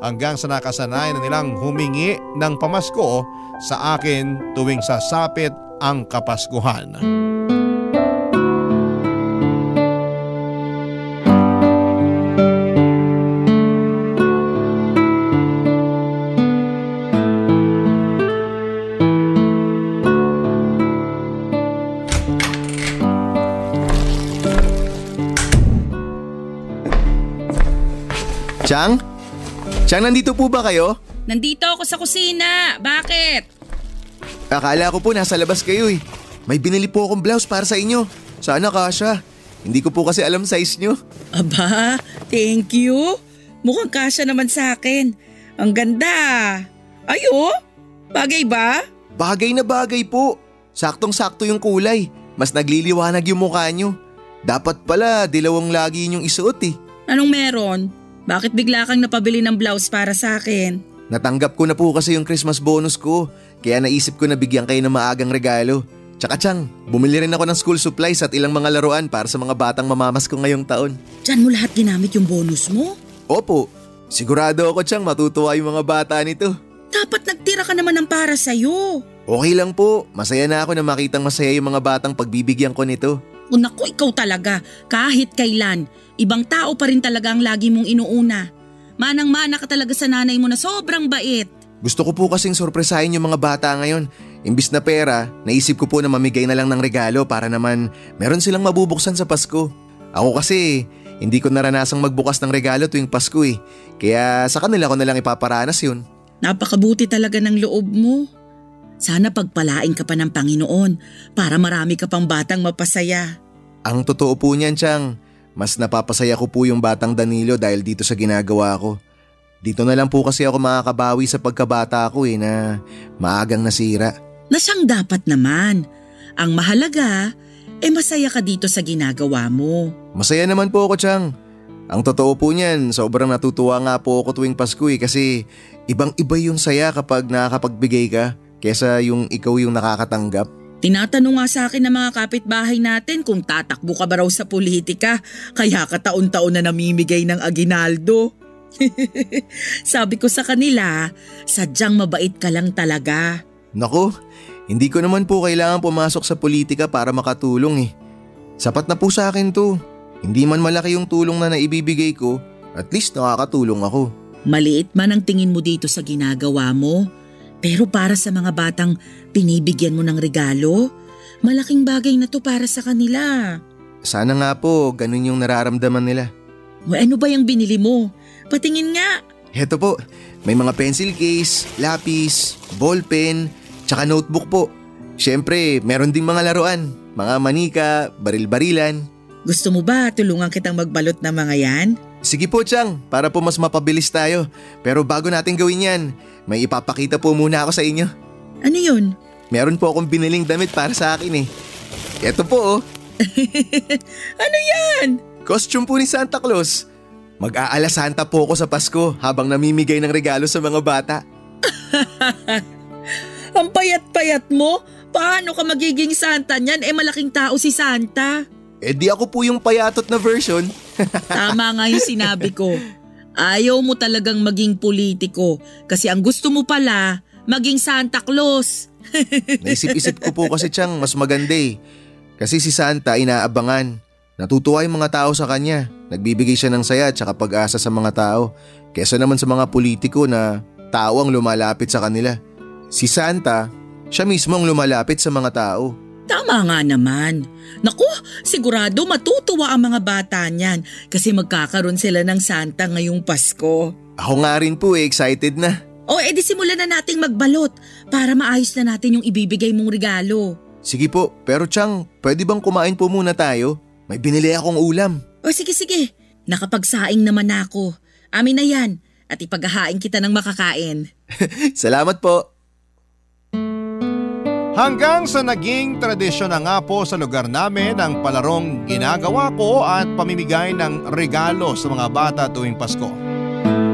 hanggang sa nakasanay na nilang humingi ng pamasko sa akin tuwing sasapit ang Kapaskuhan. Chang? Chang, nandito po ba kayo? Nandito ako sa kusina. Bakit? Akala ko po nasa labas kayo eh. May binili po akong blouse para sa inyo. Sana kasya. Hindi ko po kasi alam size nyo. Aba, thank you. Mukhang kasya naman sa akin. Ang ganda. Ayo, bagay ba? Bagay na bagay po. Saktong-sakto yung kulay. Mas nagliliwanag yung mukha nyo. Dapat pala dilawang lagi yung isuot eh. Anong meron? Bakit bigla kang napabili ng blouse para sa akin? Natanggap ko na po kasi yung Christmas bonus ko. Kaya naisip ko na bigyan kayo ng maagang regalo. Tsaka Chang, bumili rin ako ng school supplies at ilang mga laruan para sa mga batang mamamasko ngayong taon. Diyan mo lahat ginamit yung bonus mo? Opo, sigurado ako Chang matutuwa yung mga bata nito. Dapat nagtira ka naman ng para sa'yo. Okay lang po, masaya na ako na makitang masaya yung mga batang pagbibigyan ko nito. O naku, ikaw talaga, kahit kailan, ibang tao pa rin talaga ang lagi mong inuuna. Manang-mana ka talaga sa nanay mo na sobrang bait. Gusto ko po kasing sorpresahin yung mga bata ngayon. Imbis na pera, naisip ko po na mamigay na lang ng regalo para naman meron silang mabubuksan sa Pasko. Ako kasi, hindi ko naranasang magbukas ng regalo tuwing Pasko eh. Kaya sa kanila ko na lang ipaparanas yun. Napakabuti talaga ng loob mo. Sana pagpalain ka pa ng Panginoon para marami ka pang batang mapasaya. Ang totoo po niyan, Chang. Mas napapasaya ko po yung batang Danilo dahil dito sa ginagawa ko. Dito na lang po kasi ako makakabawi sa pagkabata ko na maagang nasira. Na siyang dapat naman. Ang mahalaga, masaya ka dito sa ginagawa mo. Masaya naman po ako, Chang. Ang totoo po niyan, sobrang natutuwa nga po ako tuwing Pasko kasi ibang-iba yung saya kapag nakakapagbigay ka kesa yung ikaw yung nakakatanggap. Tinatanong nga sa akin ng mga kapitbahay natin kung tatakbo ka ba raw sa politika kaya ka taon-taon na namimigay ng aginaldo. Sabi ko sa kanila, sadyang mabait ka lang talaga. Naku, hindi ko naman po kailangan pumasok sa politika para makatulong eh. Sapat na po sa akin to. Hindi man malaki yung tulong na naibibigay ko, at least nakakatulong ako. Maliit man ang tingin mo dito sa ginagawa mo, pero para sa mga batang pinibigyan mo ng regalo, malaking bagay na to para sa kanila. Sana nga po, ganun yung nararamdaman nila. Ano ba yung binili mo? Patingin nga. Heto po, may mga pencil case, lapis, ballpen, tsaka notebook po. Siyempre, meron ding mga laruan, mga manika, baril-barilan. Gusto mo ba tulungan kitang magbalot ng mga yan? Sige po, Chang, para po mas mapabilis tayo. Pero bago natin gawin yan, may ipapakita po muna ako sa inyo. Ano yun? Meron po akong biniling damit para sa akin eh. Eto po oh. Ano yan? Costume po ni Santa Claus. Mag-aala Santa po ako sa Pasko habang namimigay ng regalo sa mga bata. Ang payat-payat mo? Paano ka magiging Santa niyan? Malaking tao si Santa. Di ako po yung payatot na version. Tama nga yung sinabi ko. Ayaw mo talagang maging politiko kasi ang gusto mo pala maging Santa Claus. Naisip-isip ko po kasi Chang mas maganda eh. Kasi si Santa inaabangan. Natutuwa yung mga tao sa kanya. Nagbibigay siya ng saya at saka pag-asa sa mga tao. Kesa naman sa mga politiko na tao ang lumalapit sa kanila. Si Santa, siya mismo ang lumalapit sa mga tao. Tama nga naman. Naku, sigurado matutuwa ang mga bata niyan kasi magkakaroon sila ng Santa ngayong Pasko. Ako nga rin po excited na. Di simulan na nating magbalot para maayos na natin yung ibibigay mong regalo. Sige po, pero Chang, pwede bang kumain po muna tayo? May binili akong ulam. Sige. Nakapagsaing naman ako. Amin na yan at ipaghahain kita ng makakain. Salamat po. Hanggang sa naging tradisyon na nga po sa lugar namin ang palarong ginagawa ko at pamimigay ng regalo sa mga bata tuwing Pasko.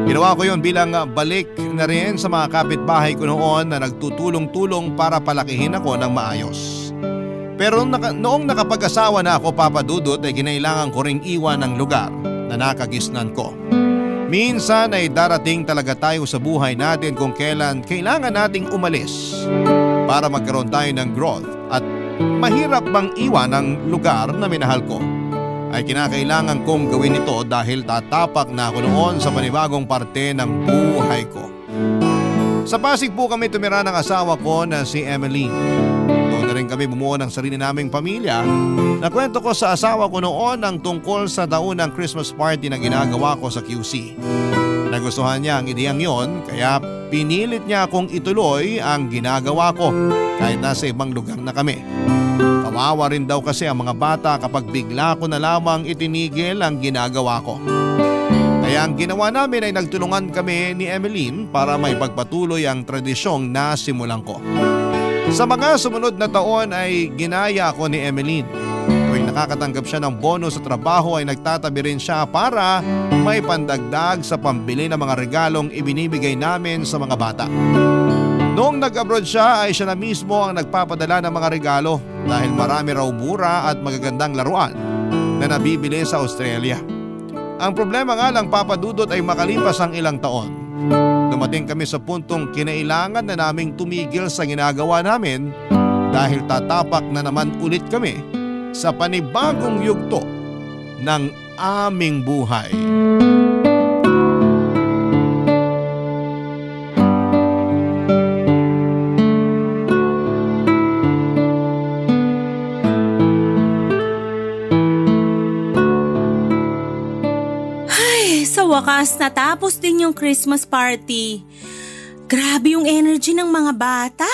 Ginawa ko yon bilang balik na rin sa mga kapitbahay ko noon na nagtutulong-tulong para palakihin ako ng maayos. Pero noong nakapag-asawa na ako, Papa Dudut, ay kinailangan ko ring iwan ng lugar na nakagisnan ko. Minsan ay darating talaga tayo sa buhay natin kung kailan kailangan nating umalis para magkaroon tayo ng growth at mahirap bang iwan ang lugar na minahal ko. Ay kinakailangan kong gawin ito dahil tatapak na ako noon sa panibagong parte ng buhay ko. Sa Pasig po kami tumira ng asawa ko na si Emily. Doon na rin rin kami bumuo ng sarili naming pamilya, nakwento ko sa asawa ko noon ang tungkol sa taunang Christmas party na ginagawa ko sa QC. Nagustuhan niya ang ideyang yon kaya pinilit niya akong ituloy ang ginagawa ko kahit nasa ibang lugar na kami. Kawawa rin daw kasi ang mga bata kapag bigla ko na lamang itinigil ang ginagawa ko. Kaya ang ginawa namin ay nagtulungan kami ni Emeline para may pagpatuloy ang tradisyong nasimulan ko. Sa mga sumunod na taon ay ginaya ako ni Emeline. Tuwing nakakatanggap siya ng bonus sa trabaho ay nagtatabi rin siya para may pandagdag sa pambili ng mga regalong ibinibigay namin sa mga bata. Noong nag-abroad siya ay siya na mismo ang nagpapadala ng mga regalo dahil marami raw mura at magagandang laruan na nabibili sa Australia. Ang problema nga lang Papa Dudut ay makalipas ang ilang taon. Dumating kami sa puntong kinailangan na naming tumigil sa ginagawa namin dahil tatapak na naman ulit kami sa panibagong yugto ng aming buhay. Sa wakas natapos din yung Christmas party. Grabe yung energy ng mga bata.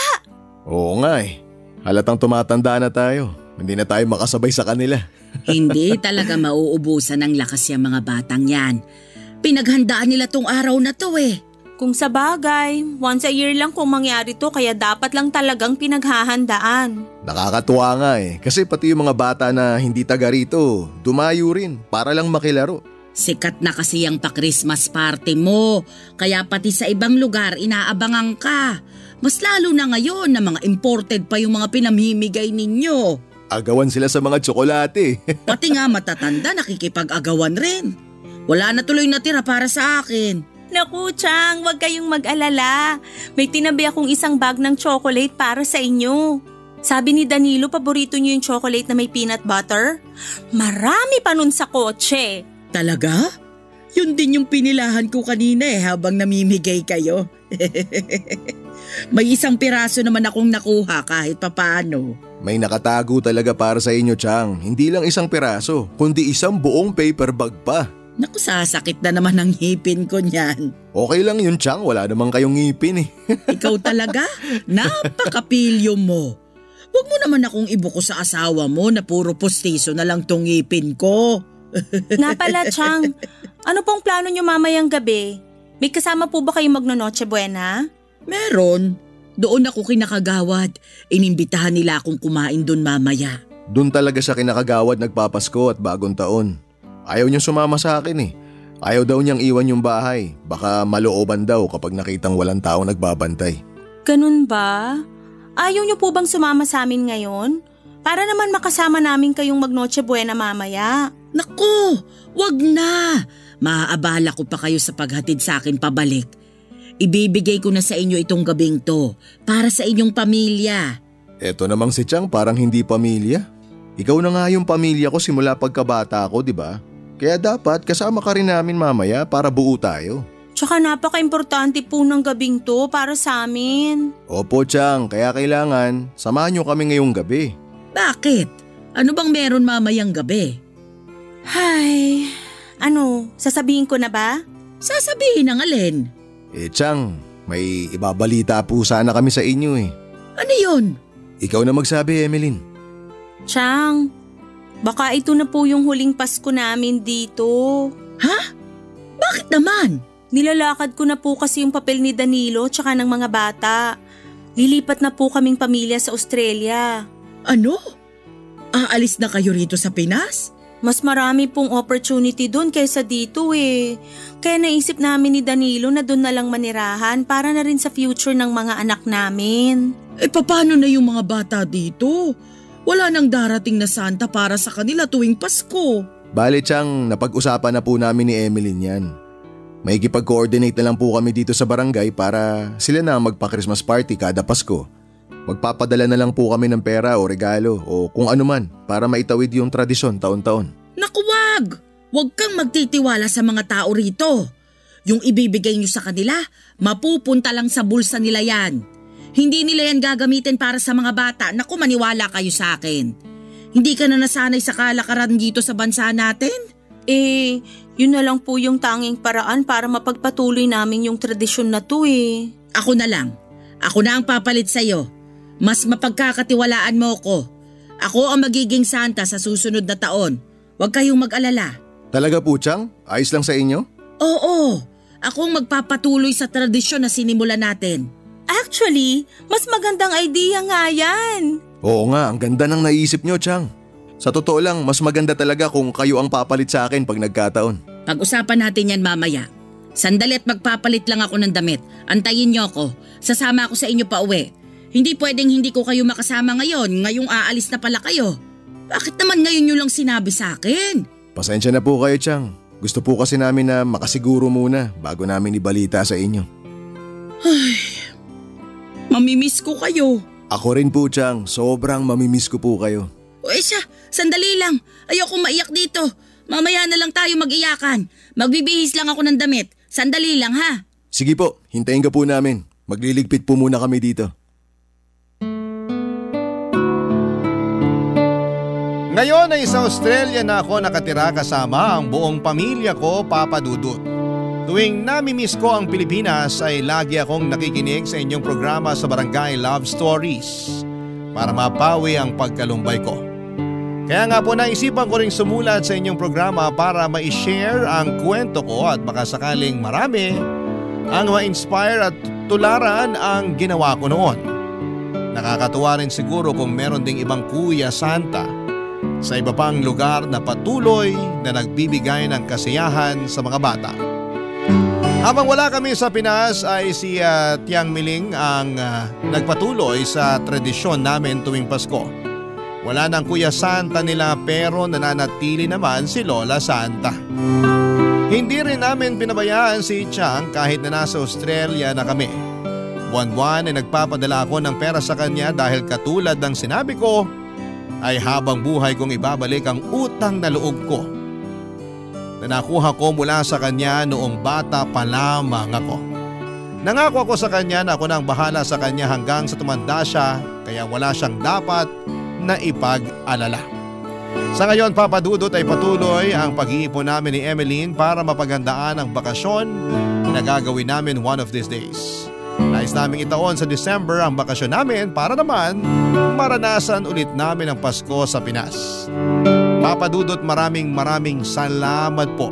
Oo nga eh. Halatang tumatanda na tayo. Hindi na tayo makasabay sa kanila. Hindi talaga mauubusan ng lakas yung mga batang yan. Pinaghandaan nila tong araw na to eh. Kung sa bagay, once a year lang kung mangyari to kaya dapat lang talagang pinaghahandaan. Nakakatuwa nga eh. Kasi pati yung mga bata na hindi taga rito, dumayo rin para lang makilaro. Sikat na kasi ang pa-Christmas party mo, kaya pati sa ibang lugar inaabangan ka. Mas lalo na ngayon na mga imported pa yung mga pinamimigay ninyo. Agawan sila sa mga tsokolate. Pati nga matatanda nakikipag-agawan rin. Wala na tuloy natira para sa akin. Naku, Chang, wag kayong mag-alala. May tinabi akong isang bag ng chocolate para sa inyo. Sabi ni Danilo, paborito niyo yung chocolate na may peanut butter? Marami pa nun sa kotse. Talaga? Yun din yung pinilahan ko kanina habang namimigay kayo. May isang piraso naman akong nakuha kahit papaano. May nakatago talaga para sa inyo, Chang. Hindi lang isang piraso, kundi isang buong paper bag pa. Naku, sasakit na naman ang ngipin ko niyan. Okay lang yun, Chang. Wala namang kayong ngipin eh. Ikaw talaga? Napakapilyo mo. Huwag mo naman akong ibuko sa asawa mo na puro postiso na lang tong ngipin ko. Napala, Chang. Ano pong plano niyo mamayang gabi? May kasama po ba kayong magno-Noche Buena? Meron. Doon ako kinakagawad. Inimbitahan nila akong kumain doon mamaya. Doon talaga siya kinakagawad nagpapasko at bagong taon. Ayaw niyang sumama sa akin eh. Ayaw daw niyang iwan yung bahay. Baka malooban daw kapag nakitang walang tao nagbabantay. Ganun ba? Ayaw niyo po bang sumama sa amin ngayon? Para naman makasama namin kayong mag-Noche Buena mamaya. Naku, wag na. Maaabala ko pa kayo sa paghatid sa akin pabalik. Ibibigay ko na sa inyo itong gabing to para sa inyong pamilya. Eto namang si Chang parang hindi pamilya. Ikaw na nga yung pamilya ko simula pagkabata ko, di ba? Kaya dapat kasama ka rin namin mamaya para buo tayo. Tsaka napaka-importante po ng gabing to para sa amin. Opo, Chang, kaya kailangan samahan niyo kami ngayong gabi. Bakit? Ano bang meron mamayang gabi? Hay, sasabihin ko na ba? Sasabihin ng alin? Chang, may ibabalita po sana kami sa inyo eh. Ano yun? Ikaw na magsabi, Emeline. Chang, baka ito na po yung huling Pasko namin dito. Ha? Bakit naman? Nilalakad ko na po kasi yung papel ni Danilo tsaka ng mga bata. Lilipat na po kaming pamilya sa Australia. Ano? Aalis na kayo rito sa Pinas? Mas marami pong opportunity doon kaysa dito eh. Kaya naisip namin ni Danilo na doon na lang manirahan para na rin sa future ng mga anak namin. Paano na yung mga bata dito? Wala nang darating na Santa para sa kanila tuwing Pasko. Bale, Chang, napag-usapan na po namin ni Emeline yan. May ikipag-coordinate na lang po kami dito sa barangay para sila na magpa-Christmas party kada Pasko. Magpapadala na lang po kami ng pera o regalo o kung ano man para maitawid yung tradisyon taon-taon. Naku, wag! Huwag kang magtitiwala sa mga tao rito. Yung ibibigay nyo sa kanila, mapupunta lang sa bulsa nila yan. Hindi nila yan gagamitin para sa mga bata. Naku, maniwala kayo sa akin. Hindi ka na nasanay sa kalakaran dito sa bansa natin? Yun na lang po yung tanging paraan para mapagpatuloy namin yung tradisyon na to eh. Ako na lang. Ako na ang papalit sa'yo. Mas mapagkakatiwalaan mo ko. Ako ang magiging santa sa susunod na taon. Huwag kayong mag-alala. Talaga po, Chang? Ayos lang sa inyo? Oo. Ako ang magpapatuloy sa tradisyon na sinimulan natin. Actually, mas magandang idea nga yan. Oo nga, ang ganda ng naisip nyo, Chang. Sa totoo lang, mas maganda talaga kung kayo ang papalit sa akin pag nagkataon. Pag-usapan natin yan mamaya. Sandali at magpapalit lang ako ng damit. Antayin niyo ako. Sasama ako sa inyo pa uwi. Hindi pwedeng hindi ko kayo makasama ngayon. Ngayong aalis na pala kayo. Bakit naman ngayon nyo lang sinabi sa akin? Pasensya na po kayo, Chang. Gusto po kasi namin na makasiguro muna bago namin ibalita sa inyo. Ay, mamimiss ko kayo. Ako rin po, Chang. Sobrang mamimiss ko po kayo. O siya, sandali lang. Ayoko maiyak dito. Mamaya na lang tayo mag-iyakan. Magbibihis lang ako ng damit. Sandali lang ha. Sige po, hintayin ka po namin. Magliligpit po muna kami dito. Ngayon ay sa Australia na ako nakatira kasama ang buong pamilya ko, Papa Dudut. Tuwing namimiss ko ang Pilipinas ay lagi akong nakikinig sa inyong programa sa Barangay Love Stories para mapawi ang pagkalumbay ko. Kaya nga po naisipan ko ring sumulat sa inyong programa para ma-share ang kwento ko at baka sakaling marami ang ma-inspire at tularan ang ginawa ko noon. Nakakatuwa rin siguro kung meron ding ibang Kuya Santa sa iba pang lugar na patuloy na nagbibigay ng kasiyahan sa mga bata. Habang wala kami sa Pinas ay si Tiang Miling ang nagpatuloy sa tradisyon namin tuwing Pasko. Wala nang Kuya Santa nila pero nananatili naman si Lola Santa. Hindi rin namin pinabayaan si Chang kahit na nasa Australia na kami. Buwan-buwan ay nagpapadala ako ng pera sa kanya dahil katulad ng sinabi ko ay habang buhay kong ibabalik ang utang na loob ko na nakuha ko mula sa kanya noong bata pa lamang ako. Nangako ako sa kanya na ako nang bahala sa kanya hanggang sa tumanda siya kaya wala siyang dapat na ipag-alala. Sa ngayon, Papa Dudut, ay patuloy ang pag-iipon namin ni Emeline para mapagandaan ang bakasyon na gagawin namin one of these days. Nais naming itaon sa December ang bakasyon namin para naman maranasan ulit namin ang Pasko sa Pinas. Papa Dudut, maraming salamat po.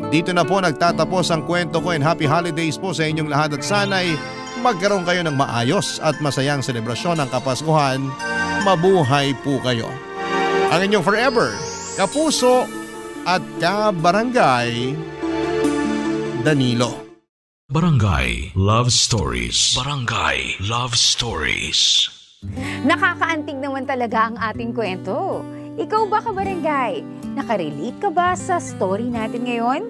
Dito na po nagtatapos ang kwento ko and happy holidays po sa inyong lahat at sana'y magkaroon kayo ng maayos at masayang selebrasyon ng Kapaskuhan. Mabuhay po kayo. Ang inyong forever, kapuso at kabarangay, Danilo. Barangay Love Stories. Barangay Love Stories. Nakakaantig naman talaga ang ating kwento. Ikaw ba, kabarangay? Nakarelate ka ba sa story natin ngayon?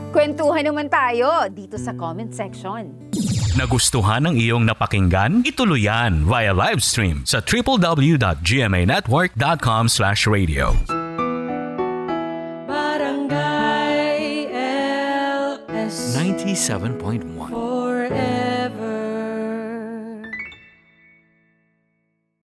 Kwentuhan naman tayo dito sa comment section. Nagustuhan ng iyong napakinggan? Ituloy yan via live stream sa www.gmanetwork.com/radio. Barangay LS 97.1 4